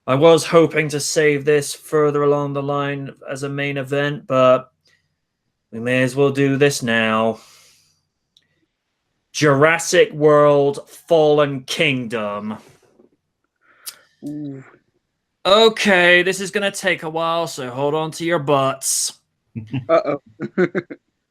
I was hoping to save this further along the line as a main event, but we may as well do this now. Jurassic World Fallen Kingdom. Ooh. Okay, this is going to take a while, so hold on to your butts. Uh-oh.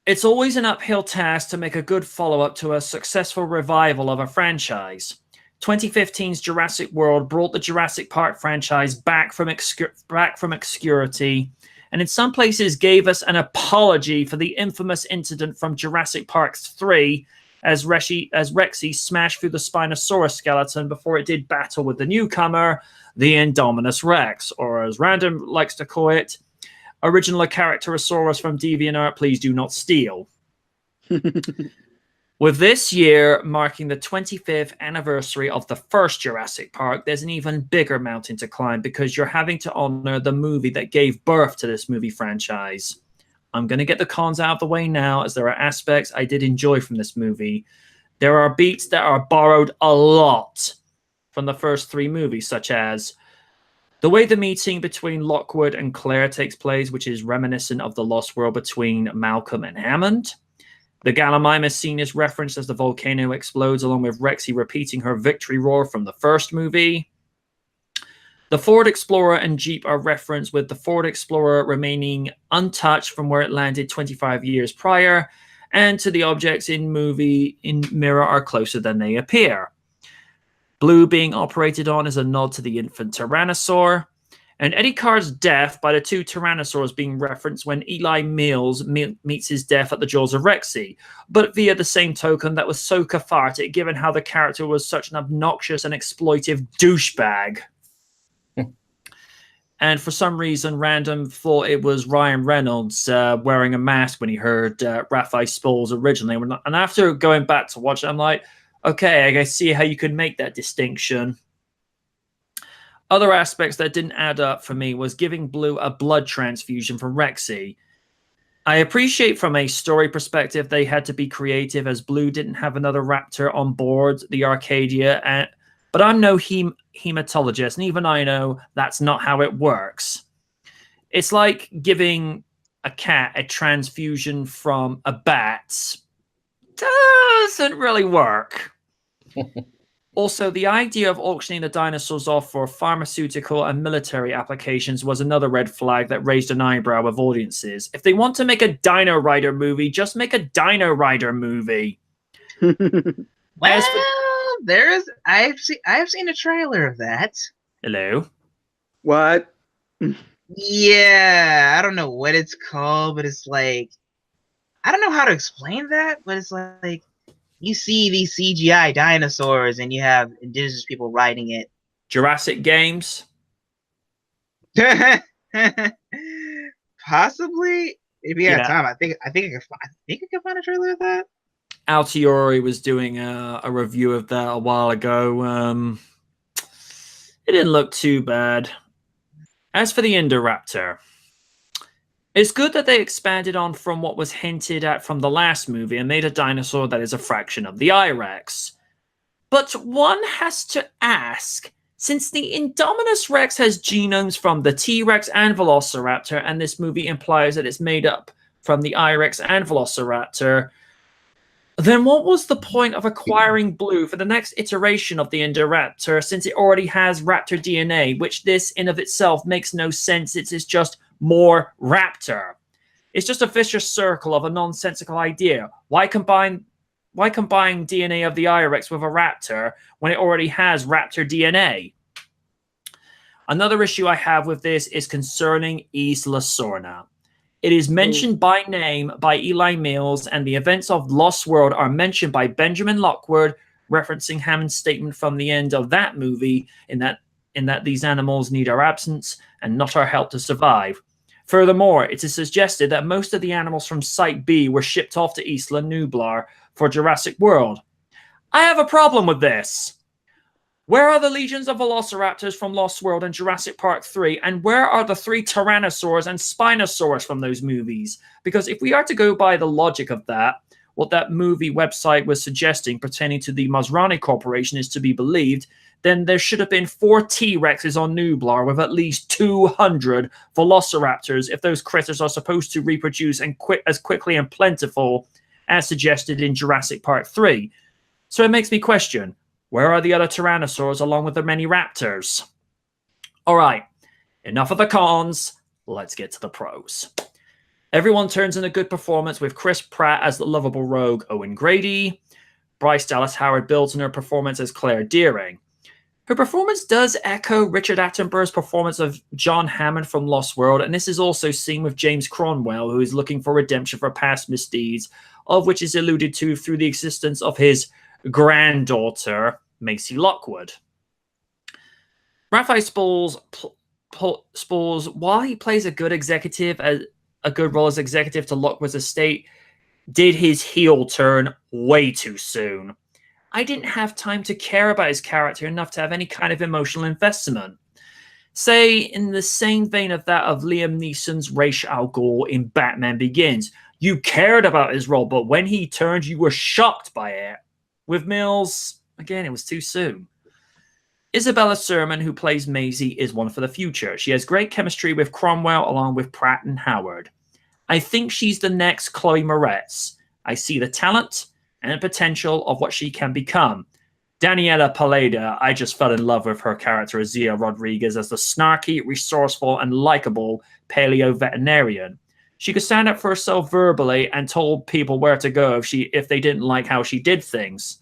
It's always an uphill task to make a good follow-up to a successful revival of a franchise. 2015's Jurassic World brought the Jurassic Park franchise back from obscurity, and in some places gave us an apology for the infamous incident from Jurassic Park 3 as Rexy smashed through the Spinosaurus skeleton before it did battle with the newcomer, the Indominus Rex, or as Random likes to call it, original Characterosaurus from DeviantArt, please do not steal. With this year marking the 25th anniversary of the first Jurassic Park, there's an even bigger mountain to climb because you're having to honor the movie that gave birth to this movie franchise. I'm going to get the cons out of the way now, as there are aspects I did enjoy from this movie. There are beats that are borrowed a lot from the first three movies, such as the way the meeting between Lockwood and Claire takes place, which is reminiscent of the Lost World between Malcolm and Hammond. The Gallimimus scene is referenced as the volcano explodes, along with Rexy repeating her victory roar from the first movie. The Ford Explorer and Jeep are referenced, with the Ford Explorer remaining untouched from where it landed 25 years prior, and to the objects in mirror are closer than they appear. Blue being operated on is a nod to the infant Tyrannosaur, and Eddie Carr's death by the two Tyrannosaurs being referenced when Eli Mills meets his death at the jaws of Rexy, but via the same token that was so cathartic given how the character was such an obnoxious and exploitive douchebag. And for some reason, Random thought it was Ryan Reynolds wearing a mask when he heard Raphael Spall's originally. And after going back to watch it, I'm like, okay, I see how you could make that distinction. Other aspects that didn't add up for me was giving Blue a blood transfusion from Rexy. I appreciate from a story perspective they had to be creative, as Blue didn't have another raptor on board the Arcadia, but I'm no hematologist, and even I know that's not how it works. It's like giving a cat a transfusion from a bat. Doesn't really work. Also, the idea of auctioning the dinosaurs off for pharmaceutical and military applications was another red flag that raised an eyebrow with audiences. If they want to make a Dino Rider movie, just make a Dino Rider movie. Well, I've seen a trailer of that. Hello? What? Yeah, I don't know what it's called, but it's like, I don't know how to explain that, but it's like, you see these CGI dinosaurs and you have indigenous people riding it. Jurassic Games? Possibly. If you got time, I think I can find a trailer of that. Altiori was doing a review of that a while ago. It didn't look too bad. As for the Indoraptor, it's good that they expanded on from what was hinted at from the last movie and made a dinosaur that is a fraction of the I-Rex. But one has to ask, since the Indominus Rex has genomes from the T-Rex and Velociraptor, and this movie implies that it's made up from the I-Rex and Velociraptor, then what was the point of acquiring Blue for the next iteration of the Indoraptor, since it already has raptor DNA, which this in of itself makes no sense. It's just more raptor. It's just a vicious circle of a nonsensical idea. Why combine DNA of the I-Rex with a raptor when it already has raptor DNA? Another issue I have with this is concerning Isla Sorna. It is mentioned by name by Eli Mills, and the events of Lost World are mentioned by Benjamin Lockwood, referencing Hammond's statement from the end of that movie in that these animals need our absence and not our help to survive. Furthermore, it is suggested that most of the animals from Site B were shipped off to Isla Nublar for Jurassic World. I have a problem with this. Where are the legions of Velociraptors from Lost World and Jurassic Park 3? And where are the 3 Tyrannosaurs and Spinosaurus from those movies? Because if we are to go by the logic of that, what that movie website was suggesting pertaining to the Masrani Corporation is to be believed, then there should have been 4 T-Rexes on Nublar with at least 200 velociraptors if those critters are supposed to reproduce as quickly and plentiful as suggested in Jurassic Park 3. So it makes me question, where are the other tyrannosaurs along with the many raptors? All right, enough of the cons. Let's get to the pros. Everyone turns in a good performance with Chris Pratt as the lovable rogue Owen Grady. Bryce Dallas Howard builds on her performance as Claire Deering. Her performance does echo Richard Attenborough's performance of John Hammond from Lost World, and this is also seen with James Cromwell, who is looking for redemption for past misdeeds, of which is alluded to through the existence of his granddaughter, Macy Lockwood. Raphael Spalls, while he plays a good role as executive to Lockwood's estate, did his heel turn way too soon. I didn't have time to care about his character enough to have any kind of emotional investment. Say, in the same vein of that of Liam Neeson's Ra's al Ghul in Batman Begins. You cared about his role, but when he turned, you were shocked by it. With Mills, again, it was too soon. Isabella Sermon, who plays Maisie, is one for the future. She has great chemistry with Cromwell along with Pratt and Howard. I think she's the next Chloe Moretz. I see the talent and potential of what she can become. Daniela Paleda, I just fell in love with her character as Zia Rodriguez as the snarky, resourceful, and likable paleo-veterinarian. She could stand up for herself verbally and told people where to go if they didn't like how she did things.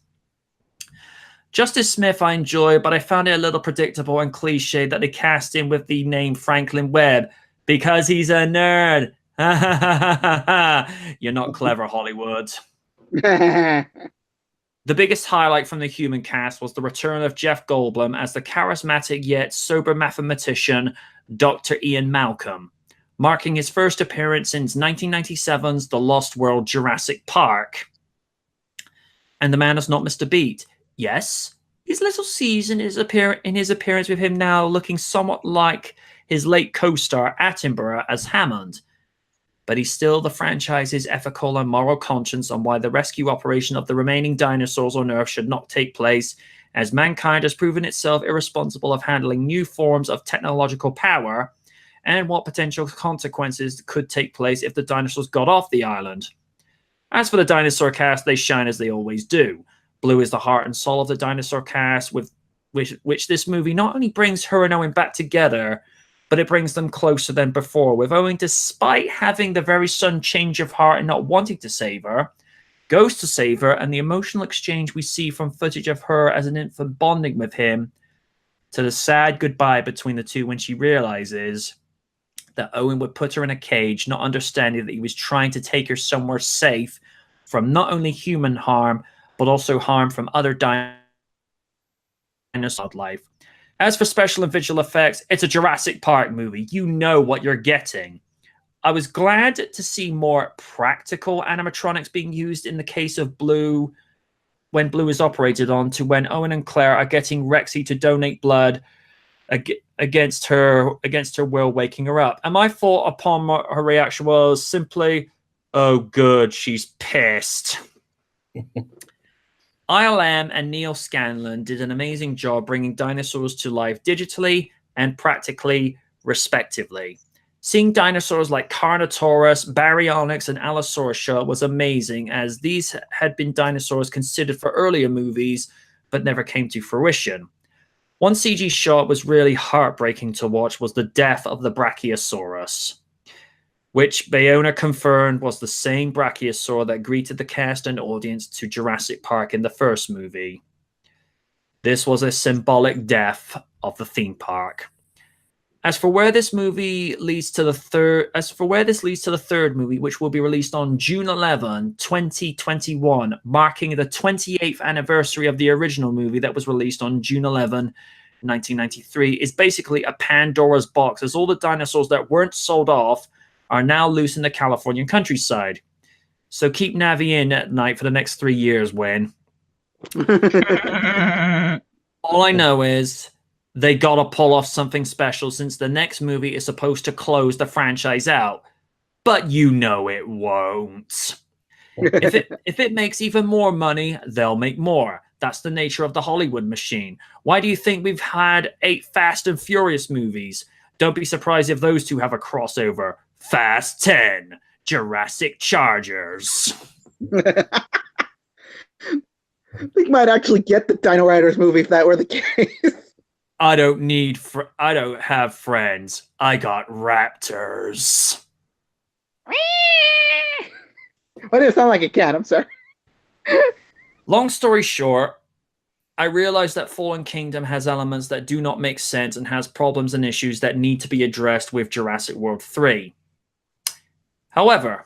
Justice Smith I enjoy, but I found it a little predictable and cliche that they cast him with the name Franklin Webb because he's a nerd. You're not clever, Hollywood. The biggest highlight from the human cast was the return of Jeff Goldblum as the charismatic yet sober mathematician Dr. Ian Malcolm, marking his first appearance since 1997's The Lost World Jurassic Park. And the man has not missed a beat. Yes, his little season is in his appearance with him now looking somewhat like his late co-star Attenborough as Hammond. But he's still the franchise's ethical and moral conscience on why the rescue operation of the remaining dinosaurs on Earth should not take place, as mankind has proven itself irresponsible of handling new forms of technological power, and what potential consequences could take place if the dinosaurs got off the island. As for the Dinosaur Cast, they shine as they always do. Blue is the heart and soul of the Dinosaur Cast, with which this movie not only brings her and Owen back together, but it brings them closer than before, with Owen, despite having the very sudden change of heart and not wanting to save her, goes to save her, and the emotional exchange we see from footage of her as an infant bonding with him, to the sad goodbye between the two when she realizes that Owen would put her in a cage, not understanding that he was trying to take her somewhere safe from not only human harm, but also harm from other dinosaur life. As for special and visual effects, it's a Jurassic Park movie. You know what you're getting. I was glad to see more practical animatronics being used in the case of Blue, when Blue is operated on, to when Owen and Claire are getting Rexy to donate blood against her will, waking her up. And my thought upon her reaction was simply, oh good, she's pissed. ILM and Neil Scanlon did an amazing job bringing dinosaurs to life digitally and practically, respectively. Seeing dinosaurs like Carnotaurus, Baryonyx, and Allosaurus show up was amazing, as these had been dinosaurs considered for earlier movies, but never came to fruition. One CG shot was really heartbreaking to watch was the death of the Brachiosaurus, which Bayona confirmed was the same brachiosaur that greeted the cast and audience to Jurassic Park in the first movie. This was a symbolic death of the theme park. As for where this leads to the third movie, which will be released on June 11, 2021, marking the 28th anniversary of the original movie that was released on June 11, 1993, is basically a Pandora's box, as all the dinosaurs that weren't sold off are now loose in the Californian countryside. So keep Navi in at night for the next 3 years, Wayne. All I know is they gotta pull off something special, since the next movie is supposed to close the franchise out. But you know it won't. If it makes even more money, they'll make more. That's the nature of the Hollywood machine. Why do you think we've had 8 Fast and Furious movies? Don't be surprised if those two have a crossover. Fast 10, Jurassic Chargers. We might actually get the Dino Riders movie if that were the case. I don't have friends. I got raptors. Why did it sound like a cat? I'm sorry. Long story short, I realize that Fallen Kingdom has elements that do not make sense and has problems and issues that need to be addressed with Jurassic World 3. However,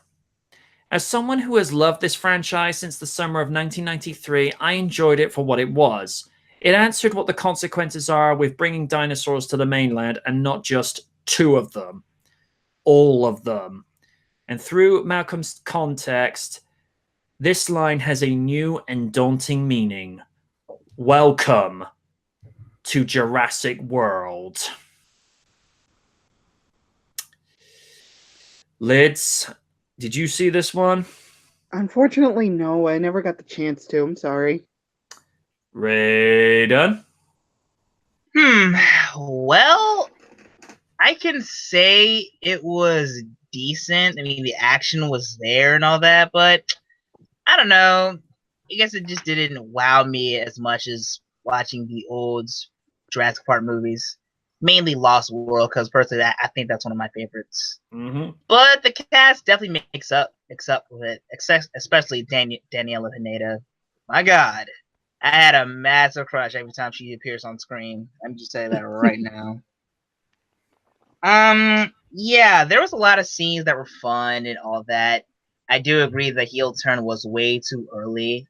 as someone who has loved this franchise since the summer of 1993, I enjoyed it for what it was. It answered what the consequences are with bringing dinosaurs to the mainland, and not just 2 of them. All of them. And through Malcolm's context, this line has a new and daunting meaning. Welcome to Jurassic World. Lids, did you see this one? Unfortunately, no. I never got the chance to. I'm sorry. Raiden? Well, I can say it was decent. I mean, the action was there and all that, but I don't know. I guess it just didn't wow me as much as watching the old Jurassic Park movies. Mainly Lost World, because personally, I think that's one of my favorites. Mm-hmm. But the cast definitely makes up with it, especially Daniela Pineda. My God, I had a massive crush every time she appears on screen. I'm just saying that right now. Yeah, there was a lot of scenes that were fun and all that. I do agree the heel turn was way too early.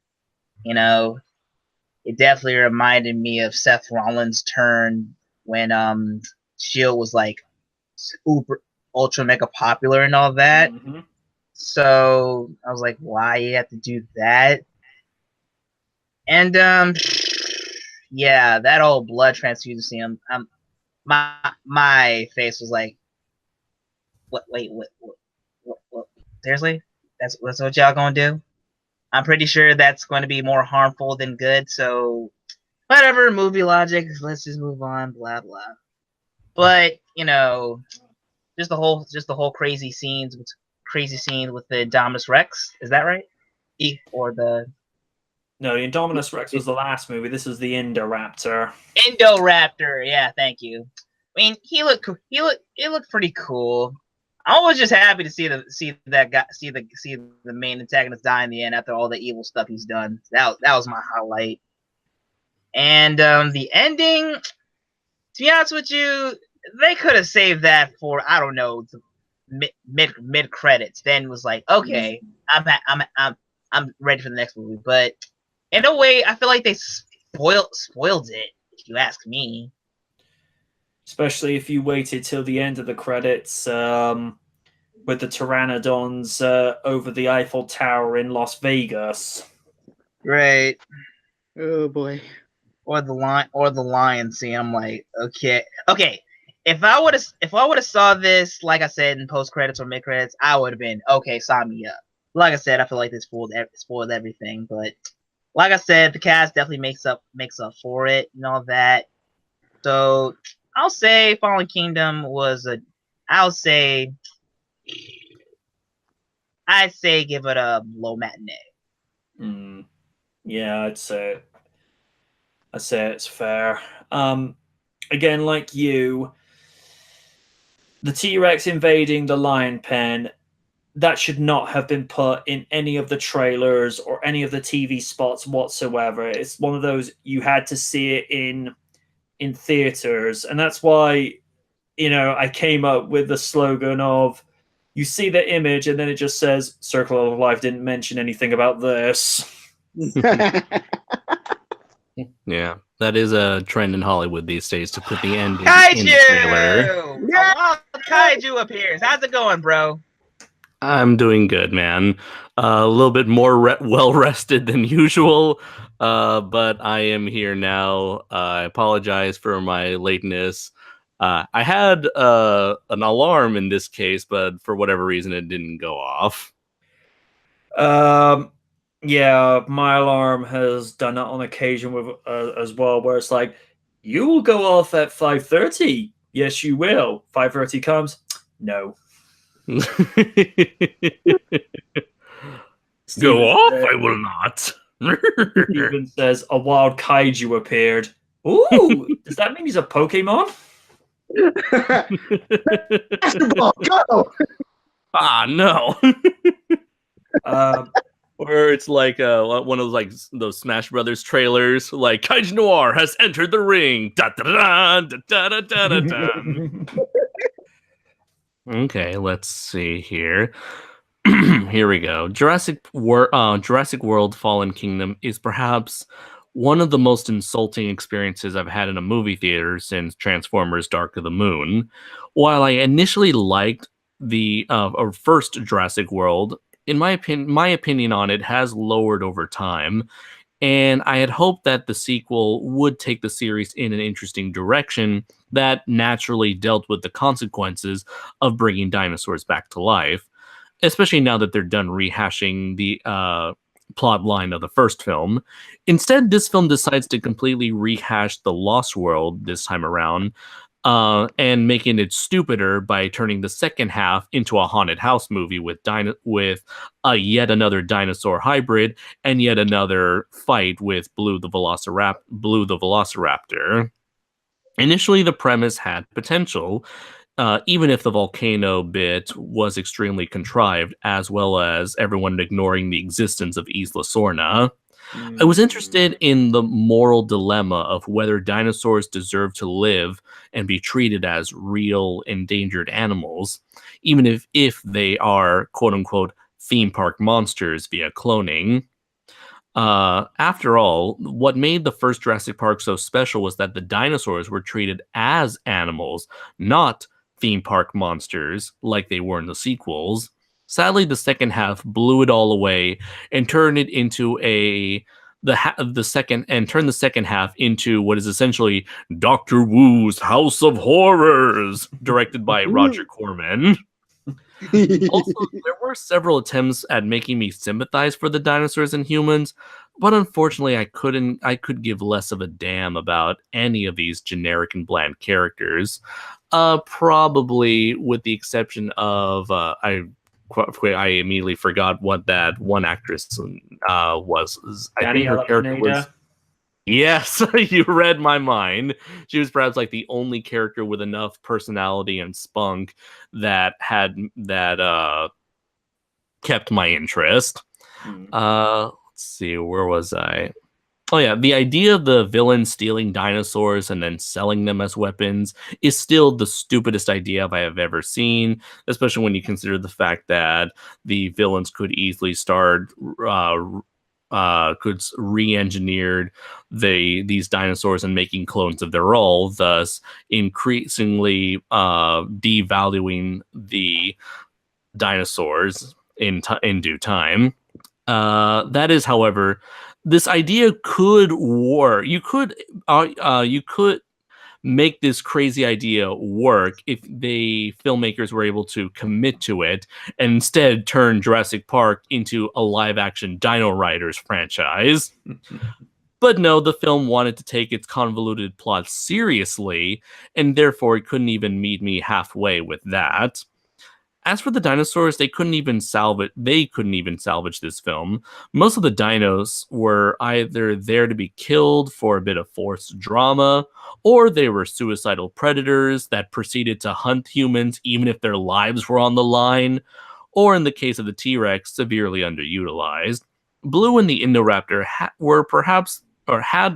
You know, it definitely reminded me of Seth Rollins' turn when Shield was like super ultra mega popular and all that. Mm-hmm. So I was like, why you have to do that? And yeah, that old blood transfusion scene. My face was like, what? Wait, what? Seriously? That's what y'all gonna do? I'm pretty sure that's going to be more harmful than good. So whatever, movie logic. Let's just move on. Blah blah. But you know, just the whole crazy scene with the Indominus Rex. Is that right? Or the No, the Indominus Rex was the last movie. This is the Indoraptor. Indoraptor. Yeah, thank you. I mean, he looked pretty cool. I was just happy to see the main antagonist die in the end after all the evil stuff he's done. That was my highlight. And the ending, to be honest with you, they could have saved that for, I don't know, the mid credits. Then was like, okay, I'm ready for the next movie. But in a way, I feel like they spoiled it, if you ask me. Especially if you waited till the end of the credits with the Pteranodons over the Eiffel Tower in Las Vegas. Right. Oh boy. Or the lion scene. I'm like, okay. If I would have saw this, like I said, in post credits or mid credits, I would have been okay. Sign me up. Like I said, I feel like they spoiled everything. But like I said, the cast definitely makes up for it and all that. So I'll say Fallen Kingdom was I'd say give it a low matinee. Yeah, I'd say it's fair. Again, like you, the T-Rex invading the lion pen, that should not have been put in any of the trailers or any of the TV spots whatsoever. It's one of those you had to see it in theaters, and that's why, you know, I came up with the slogan of, you see the image and then it just says Circle of Life didn't mention anything about this. Yeah, that is a trend in Hollywood these days, to put the ending Kaiju! in the trailer. Yeah! Kaiju appears. How's it going, bro? I'm doing good, man. A little bit more well rested than usual, but I am here now. I apologize for my lateness. I had an alarm in this case, but for whatever reason, it didn't go off. Yeah, my alarm has done that on occasion with as well, where it's like, you will go off at 5:30. Yes, you will. 5:30 comes. No. Go Steven, off, I will not. Steven says a wild kaiju appeared. Ooh, does that mean he's a Pokemon? Basketball, go! Ah, no. Um, Or it's like one of those like those Smash Brothers trailers, like Kaiju Noir has entered the ring. Da da da da da da da da. Okay, let's see here. Here we go. Jurassic World Fallen Kingdom is perhaps one of the most insulting experiences I've had in a movie theater since Transformers Dark of the Moon. While I initially liked the first Jurassic World, in my opinion on it has lowered over time, and I had hoped that the sequel would take the series in an interesting direction that naturally dealt with the consequences of bringing dinosaurs back to life, especially now that they're done rehashing the plot line of the first film. Instead, this film decides to completely rehash the Lost World this time around, and making it stupider by turning the second half into a haunted house movie with yet another dinosaur hybrid and yet another fight with Blue the Velociraptor. Initially, the premise had potential, even if the volcano bit was extremely contrived, as well as everyone ignoring the existence of Isla Sorna. I was interested in the moral dilemma of whether dinosaurs deserve to live and be treated as real endangered animals, even if they are quote unquote theme park monsters via cloning. After all, what made the first Jurassic Park so special was that the dinosaurs were treated as animals, not theme park monsters like they were in the sequels. Sadly, the second half blew it all away and turned it into the second half into what is essentially Doctor Wu's House of Horrors, directed by Roger Corman. Also, there were several attempts at making me sympathize for the dinosaurs and humans, but unfortunately, I could give less of a damn about any of these generic and bland characters. Probably with the exception of I immediately forgot what that one actress was. I think her character was. Yes, you read my mind. She was perhaps like the only character with enough personality and spunk that kept my interest. Let's see, where was I? Oh yeah, the idea of the villain stealing dinosaurs and then selling them as weapons is still the stupidest idea I have ever seen, especially when you consider the fact that the villains could easily could re-engineered these dinosaurs and making clones of their own, thus increasingly devaluing the dinosaurs in due time. That is, however, this idea could work. You could make this crazy idea work if the filmmakers were able to commit to it and instead turn Jurassic Park into a live-action Dino Riders franchise. But no, the film wanted to take its convoluted plot seriously, and therefore it couldn't even meet me halfway with that. As for the dinosaurs, they couldn't even salvage this film. Most of the dinos were either there to be killed for a bit of forced drama, or they were suicidal predators that proceeded to hunt humans even if their lives were on the line, or in the case of the T-Rex, severely underutilized. Blue and the Indoraptor had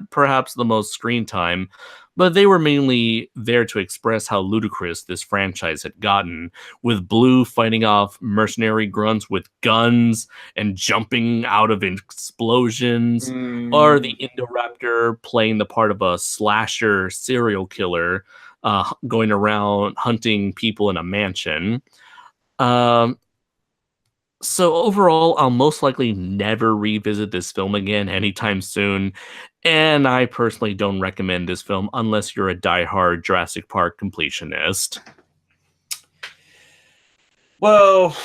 perhaps the most screen time, but they were mainly there to express how ludicrous this franchise had gotten, with Blue fighting off mercenary grunts with guns and jumping out of explosions, or the Indoraptor playing the part of a slasher serial killer, going around hunting people in a mansion. So overall, I'll most likely never revisit this film again anytime soon, and I personally don't recommend this film unless you're a diehard Jurassic Park completionist. Well,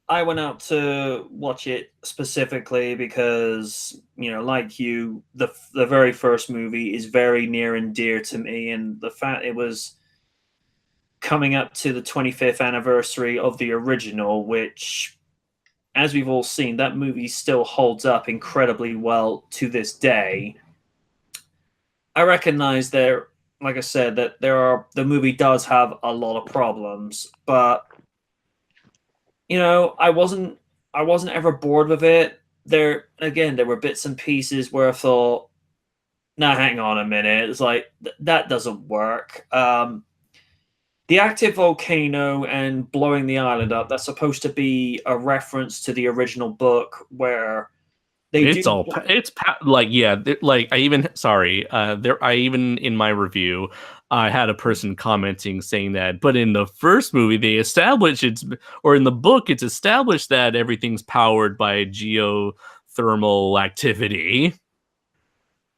I went out to watch it specifically because, like you, the very first movie is very near and dear to me, and the fact it was coming up to the 25th anniversary of the original, which, as we've all seen, that movie still holds up incredibly well to this day. I recognize there, like I said, that the movie does have a lot of problems, but I wasn't ever bored with it. There were bits and pieces where I thought, nah, hang on a minute. It's like that doesn't work. The active volcano and blowing the island up, that's supposed to be a reference to the original book where I even in my review I had a person commenting saying that, but in the first movie they established in the book it's established that everything's powered by geothermal activity.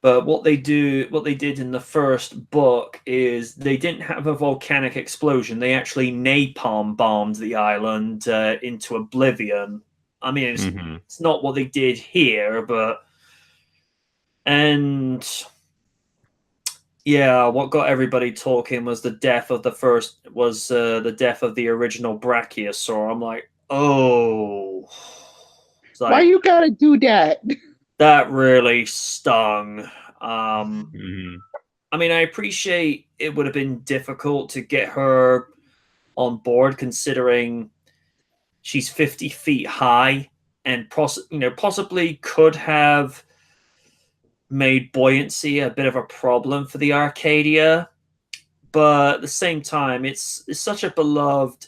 But what they did in the first book is they didn't have a volcanic explosion. They actually napalm bombed the island into oblivion. I mean, it's not what they did here, and yeah, what got everybody talking was the death of the original Brachiosaur. I'm like, oh, why you gotta do that? That really stung. I mean, I appreciate it would have been difficult to get her on board, considering she's 50 feet high and possibly could have made buoyancy a bit of a problem for the Arcadia. But at the same time, it's such a beloved,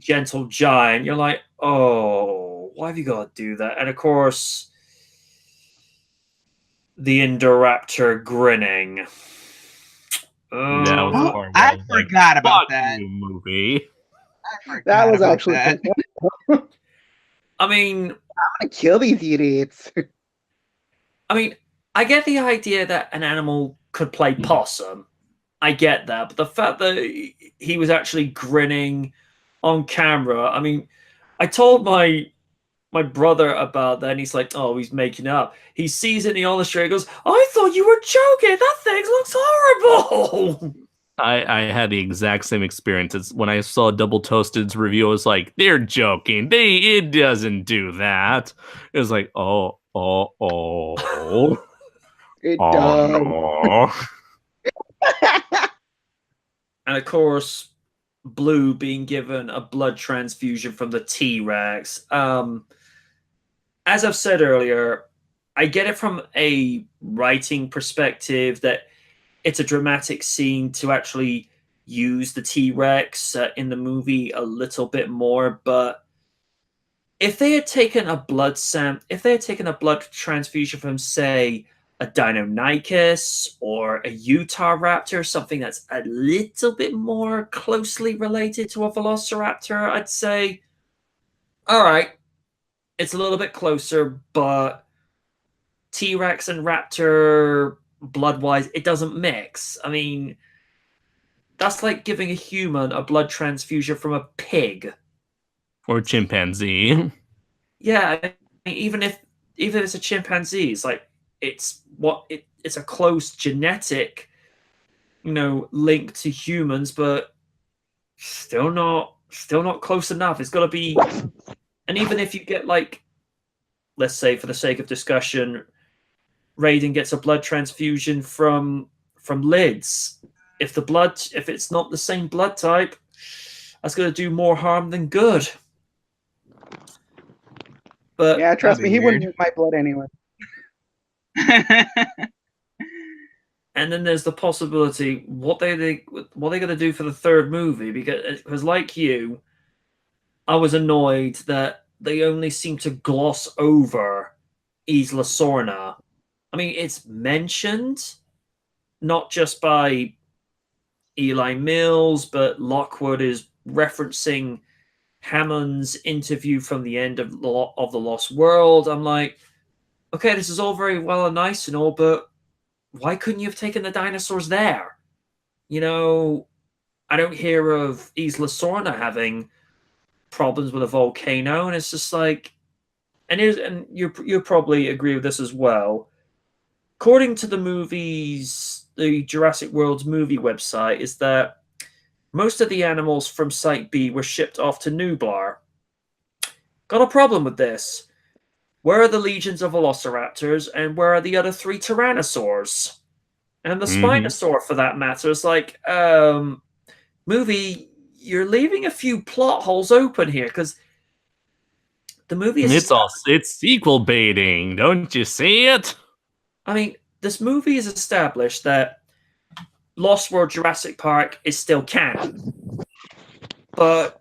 gentle giant. You're like, oh, why have you got to do that? And of course, the Indoraptor grinning. I forgot about that movie. That was actually I mean, I'm gonna kill these idiots. I mean, I get the idea that an animal could play possum. I get that, but the fact that he was actually grinning on camera, I mean, I told my brother about that, and he's like, oh, he's making up. He sees it in the illustrator, he goes, I thought you were joking. That thing looks horrible. I had the exact same experience. It's when I saw Double Toasted's review, I was like, they're joking. It doesn't do that. It was like, oh. It does. No. And of course, Blue being given a blood transfusion from the T-Rex. As I've said earlier, I get it from a writing perspective that it's a dramatic scene to actually use the T-Rex in the movie a little bit more. But if they had taken a blood transfusion from, say, a Deinonychus or a Utah raptor, something that's a little bit more closely related to a velociraptor, I'd say, all right, it's a little bit closer, but T-Rex and raptor, blood-wise, it doesn't mix. I mean, that's like giving a human a blood transfusion from a pig. Or chimpanzee. Yeah, I mean, even if it's a chimpanzee, it's like, it's a close genetic, link to humans, but still not close enough. It's got to be, and even if you get, like, let's say for the sake of discussion, Raiden gets a blood transfusion from Lids. If it's not the same blood type, that's going to do more harm than good. But yeah, trust me, he wouldn't use my blood anyway. And then there's the possibility what they going to do for the third movie, because like you, I was annoyed that they only seem to gloss over Isla Sorna. I mean, it's mentioned not just by Eli Mills, but Lockwood is referencing Hammond's interview from the end of the Lost World. I'm like, okay, this is all very well and nice and all, but why couldn't you have taken the dinosaurs there? I don't hear of Isla Sorna having problems with a volcano, and it's just like, and you probably agree with this as well. According to the Jurassic World's movie website, is that most of the animals from Site B were shipped off to Nublar. Got a problem with this. Where are the legions of velociraptors, and where are the other 3 tyrannosaurs? And the Spinosaur, for that matter, is like, movie, you're leaving a few plot holes open here, because the movie is... It's sequel baiting, don't you see it? I mean, this movie is established that Lost World Jurassic Park is still canon. But,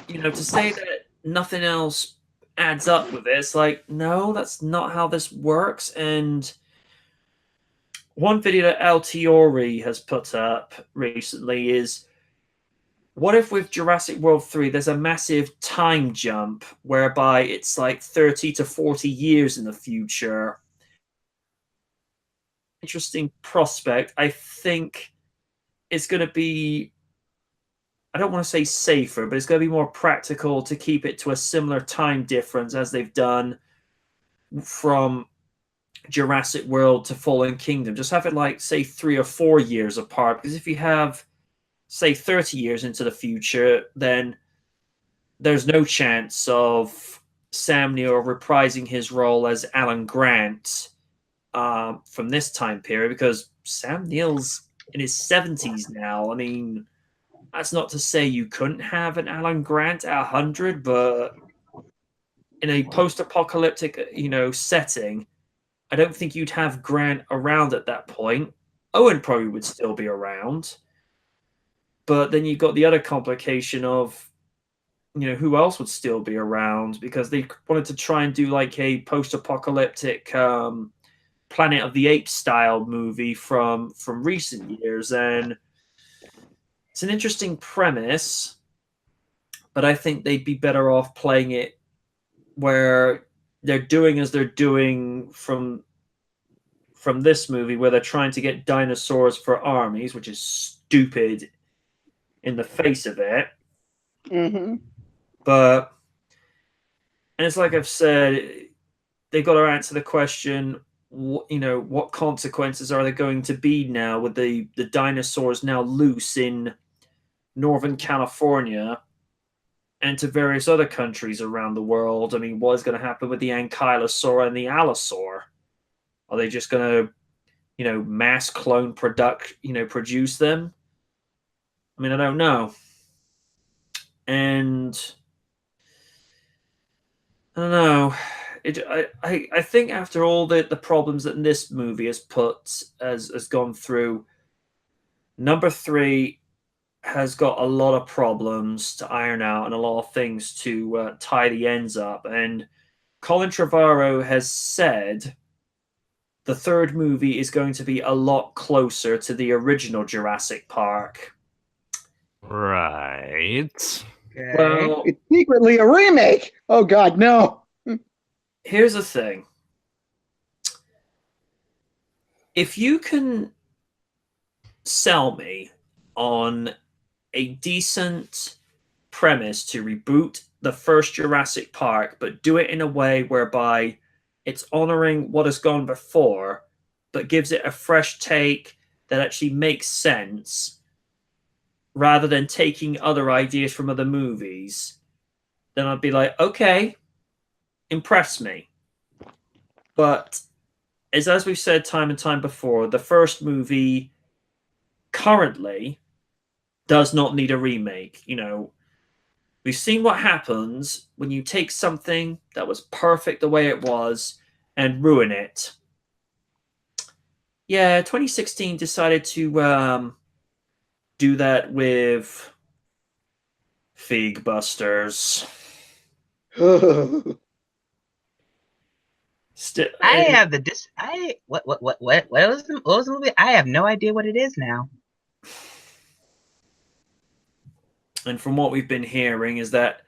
to say that nothing else adds up with it, it's like, no, that's not how this works. And one video that Altiori has put up recently is, what if with Jurassic World 3 there's a massive time jump whereby it's like 30 to 40 years in the future? Interesting prospect. I think it's going to be, I don't want to say safer, but it's going to be more practical to keep it to a similar time difference as they've done from Jurassic World to Fallen Kingdom. Just have it like, say, 3 or 4 years apart, because if you have, say, 30 years into the future, then there's no chance of Sam Neill reprising his role as Alan Grant from this time period, because Sam Neill's in his 70s now. I mean, that's not to say you couldn't have an Alan Grant at 100, but in a post-apocalyptic, setting, I don't think you'd have Grant around at that point. Owen probably would still be around. But then you've got the other complication of, who else would still be around, because they wanted to try and do like a post-apocalyptic Planet of the Apes style movie from recent years. And it's an interesting premise, but I think they'd be better off playing it where they're doing as they're doing from this movie, where they're trying to get dinosaurs for armies, which is stupid in the face of it. Mm-hmm. But, and it's like I've said, they've got to answer the question, what consequences are there going to be now with the dinosaurs now loose in Northern California and to various other countries around the world? I mean, what is going to happen with the Ankylosaur and the Allosaur? Are they just going to, mass clone produce them? I mean, I don't know. And I don't know. I think after all the problems that this movie has gone through, number 3 has got a lot of problems to iron out and a lot of things to tie the ends up. And Colin Trevorrow has said the 3rd movie is going to be a lot closer to the original Jurassic Park. Right. Okay. Well, It's secretly a remake. Oh God, no. here's the thing. If you can sell me on a decent premise to reboot the first Jurassic Park, but do it in a way whereby it's honoring what has gone before, but gives it a fresh take that actually makes sense, rather than taking other ideas from other movies, then I'd be like, okay, impress me. But as we've said time and time before, the first movie currently does not need a remake. We've seen what happens when you take something that was perfect the way it was and ruin it. Yeah, 2016 decided to do that with Fig Busters. I have the what was the movie? I have no idea what it is now. And from what we've been hearing is that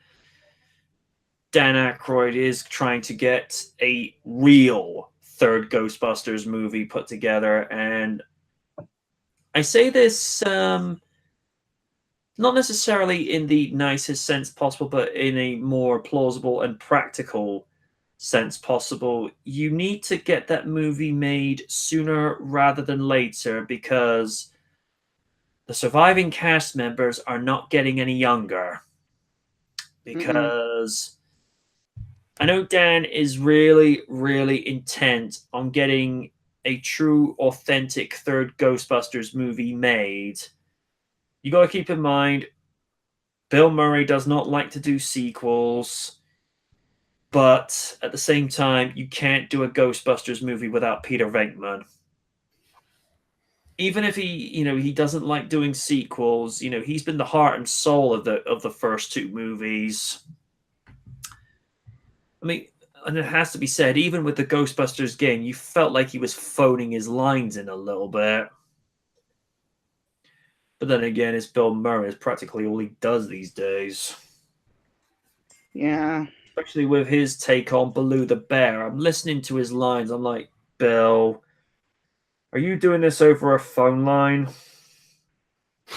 Dan Aykroyd is trying to get a real 3rd Ghostbusters movie put together. And I say this not necessarily in the nicest sense possible, but in a more plausible and practical sense possible. You need to get that movie made sooner rather than later because the surviving cast members are not getting any younger. Because I know Dan is really, really intent on getting a true, authentic third Ghostbusters movie made. You got to keep in mind, Bill Murray does not like to do sequels, but at the same time, you can't do a Ghostbusters movie without Peter Venkman. Even if he doesn't like doing sequels, he's been the heart and soul of the first two movies. I mean, and it has to be said, even with the Ghostbusters game, you felt like he was phoning his lines in a little bit. But then again, it's Bill Murray. It's practically all he does these days. Yeah. Especially with his take on Baloo the Bear. I'm listening to his lines. I'm like, Bill, are you doing this over a phone line?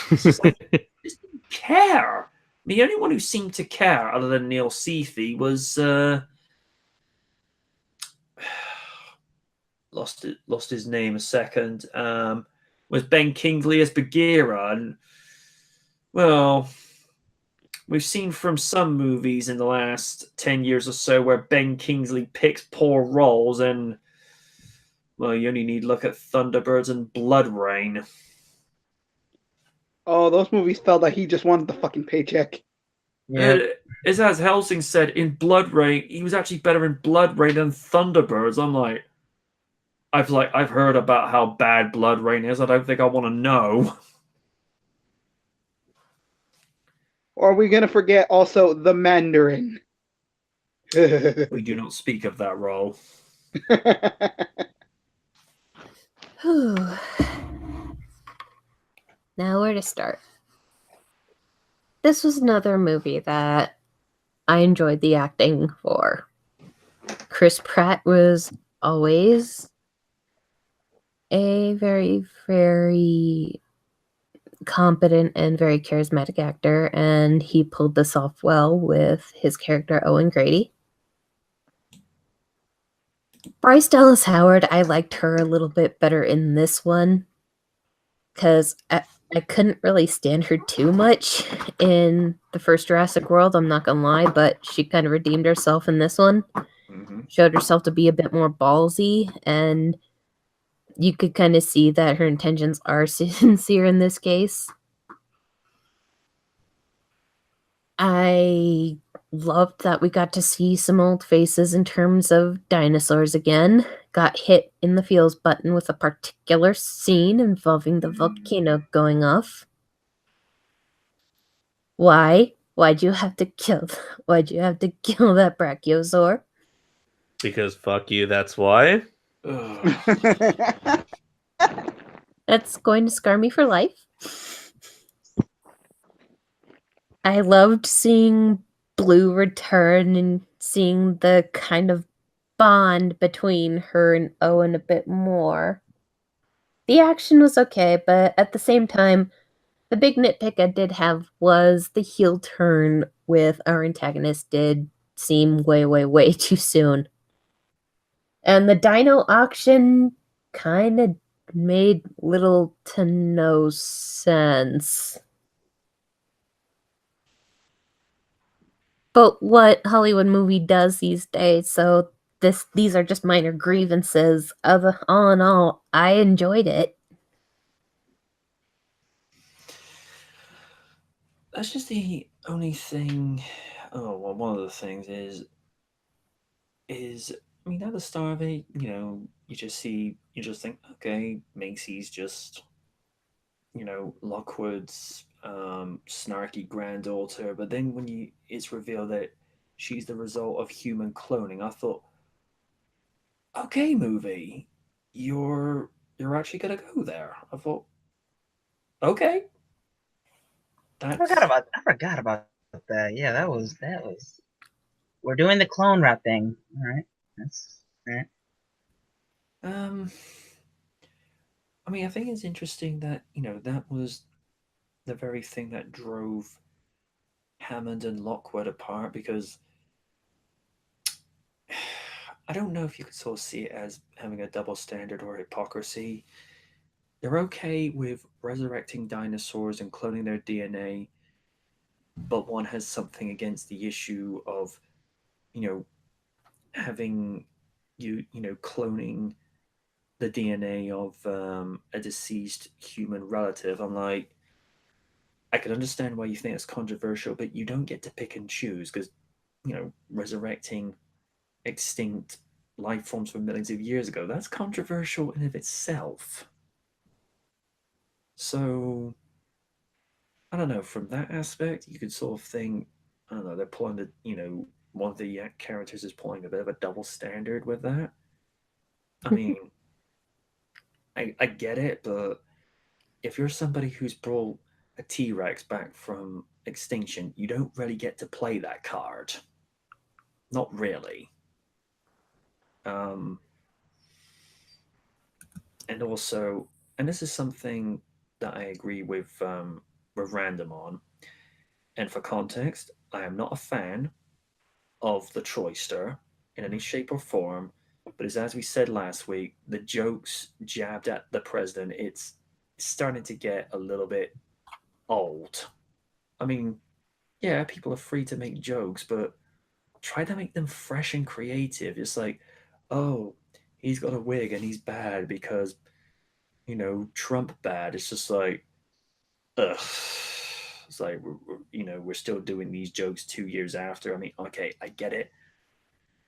Just like, just didn't care. The only one who seemed to care, other than Neil Seethy, was lost his name a second. Was Ben Kingsley as Bagheera, and well, we've seen from some movies in the last 10 years or so where Ben Kingsley picks poor roles, and well, you only need to look at Thunderbirds and Blood Rain. Oh, those movies felt like he just wanted the fucking paycheck. Yeah. As Helsing said, in Blood Rain, he was actually better in Blood Rain than Thunderbirds. I'm like, I've heard about how bad Blood Rain is. I don't think I want to know. Or are we gonna forget also the Mandarin? We do not speak of that role. Now, where to start? This was another movie that I enjoyed the acting for. Chris Pratt was always a very, very competent and very charismatic actor, and he pulled this off well with his character Owen Grady. Bryce Dallas Howard, I liked her a little bit better in this one because I couldn't really stand her too much in the first Jurassic World, I'm not gonna lie, but she kind of redeemed herself in this one. Mm-hmm. Showed herself to be a bit more ballsy, and you could kind of see that her intentions are sincere in this case. I loved that we got to see some old faces in terms of dinosaurs again. Got hit in the feels button with a particular scene involving the volcano going off. Why? Why'd you have to kill that brachiosaur? Because fuck you, that's why. That's going to scar me for life. I loved seeing Blue return and seeing the kind of bond between her and Owen a bit more. The action was okay, but at the same time, the big nitpick I did have was the heel turn with our antagonist did seem way, way, way too soon. And the dino auction kind of made little to no sense. But what Hollywood movie does these days, so these are just minor grievances. All in all, I enjoyed it. That's just the only thing. Oh, well, one of the things is I mean, at the start of it, you just think, okay, Macy's just, Lockwood's snarky granddaughter, but then when it's revealed that she's the result of human cloning, I thought, okay, movie, you're actually gonna go there. I thought, okay. I forgot about that. Yeah, that was. We're doing the clone rat thing. All right, that's all right. I mean, I think it's interesting that that was the very thing that drove Hammond and Lockwood apart, because I don't know if you could sort of see it as having a double standard or hypocrisy. They're okay with resurrecting dinosaurs and cloning their DNA, but one has something against the issue of, you know, having cloning the DNA of a deceased human relative. I'm like, I can understand why you think it's controversial, but you don't get to pick and choose, because resurrecting extinct life forms from millions of years ago, that's controversial in of itself. So I don't know, from that aspect you could sort of think, I don't know, they're pulling one of the characters is pulling a bit of a double standard with that. I mean, I get it, but if you're somebody who's brought a T-Rex back from extinction, you don't really get to play that card. Not really. And also, and this is something that I agree with Random on. And for context, I am not a fan of the Troyster in any shape or form. But as we said last week, the jokes jabbed at the president, it's starting to get a little bit old. I mean, yeah, people are free to make jokes, but try to make them fresh and creative. It's like, oh, he's got a wig and he's bad because, Trump bad. It's just like, ugh. It's like, we're still doing these jokes 2 years after. I mean, okay, I get it.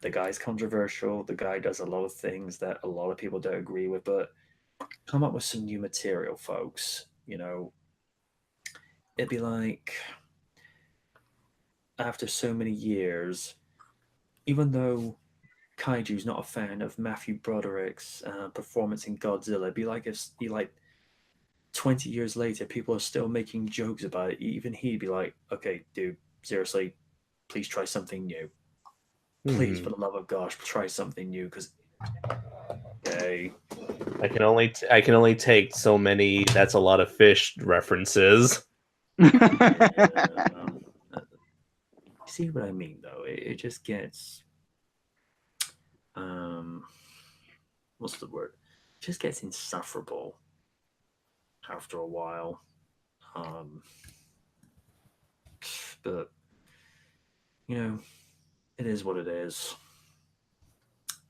The guy's controversial. The guy does a lot of things that a lot of people don't agree with, but come up with some new material, folks. It'd be like, after so many years, even though Kaiju's not a fan of Matthew Broderick's performance in Godzilla, it'd be like if 20 years later people are still making jokes about it. Even he'd be like, okay, dude, seriously, please try something new. Please, for the love of gosh, try something new, because okay. I can only take so many "that's a lot of fish" references. See what I mean, though? It just gets what's the word? It just gets insufferable after a while. But it is what it is.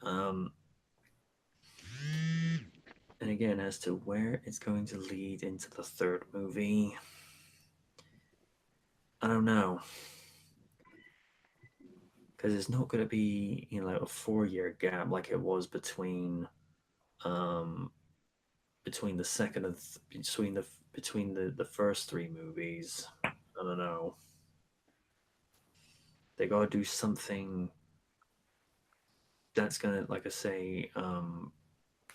And again, as to where it's going to lead into the third movie, I don't know. Because it's not going to be, a 4-year gap like it was between the second and between the first 3 movies. I don't know. They got to do something that's going to, like I say,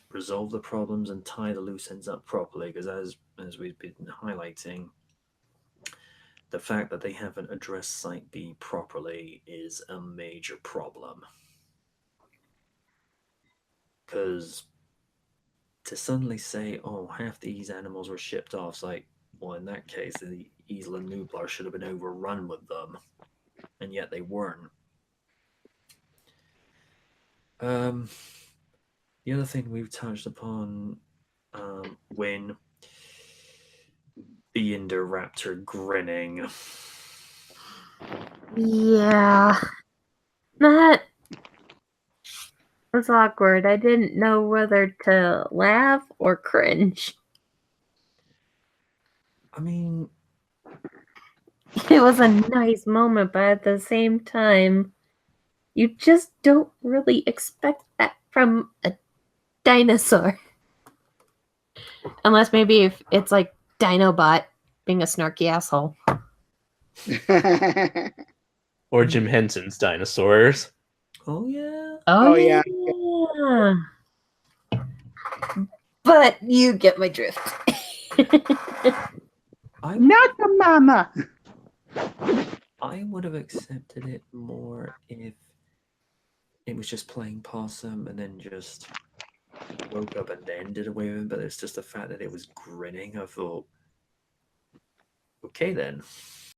resolve the problems and tie the loose ends up properly. Because as we've been highlighting, the fact that they haven't addressed Site B properly is a major problem. Because to suddenly say, oh, half these animals were shipped off, it's like, well, in that case, the Isla Nublar should have been overrun with them, and yet they weren't. The other thing we've touched upon, when the Indoraptor grinning. Yeah. That was awkward. I didn't know whether to laugh or cringe. I mean, it was a nice moment, but at the same time, you just don't really expect that from a dinosaur. Unless maybe if it's like Dinobot being a snarky asshole. Or Jim Henson's dinosaurs. Oh yeah. Oh yeah. But you get my drift. Not the mama. I would have accepted it more if it was just playing possum and then just woke up and then did away with it. But it's just the fact that it was grinning. I thought, Okay then.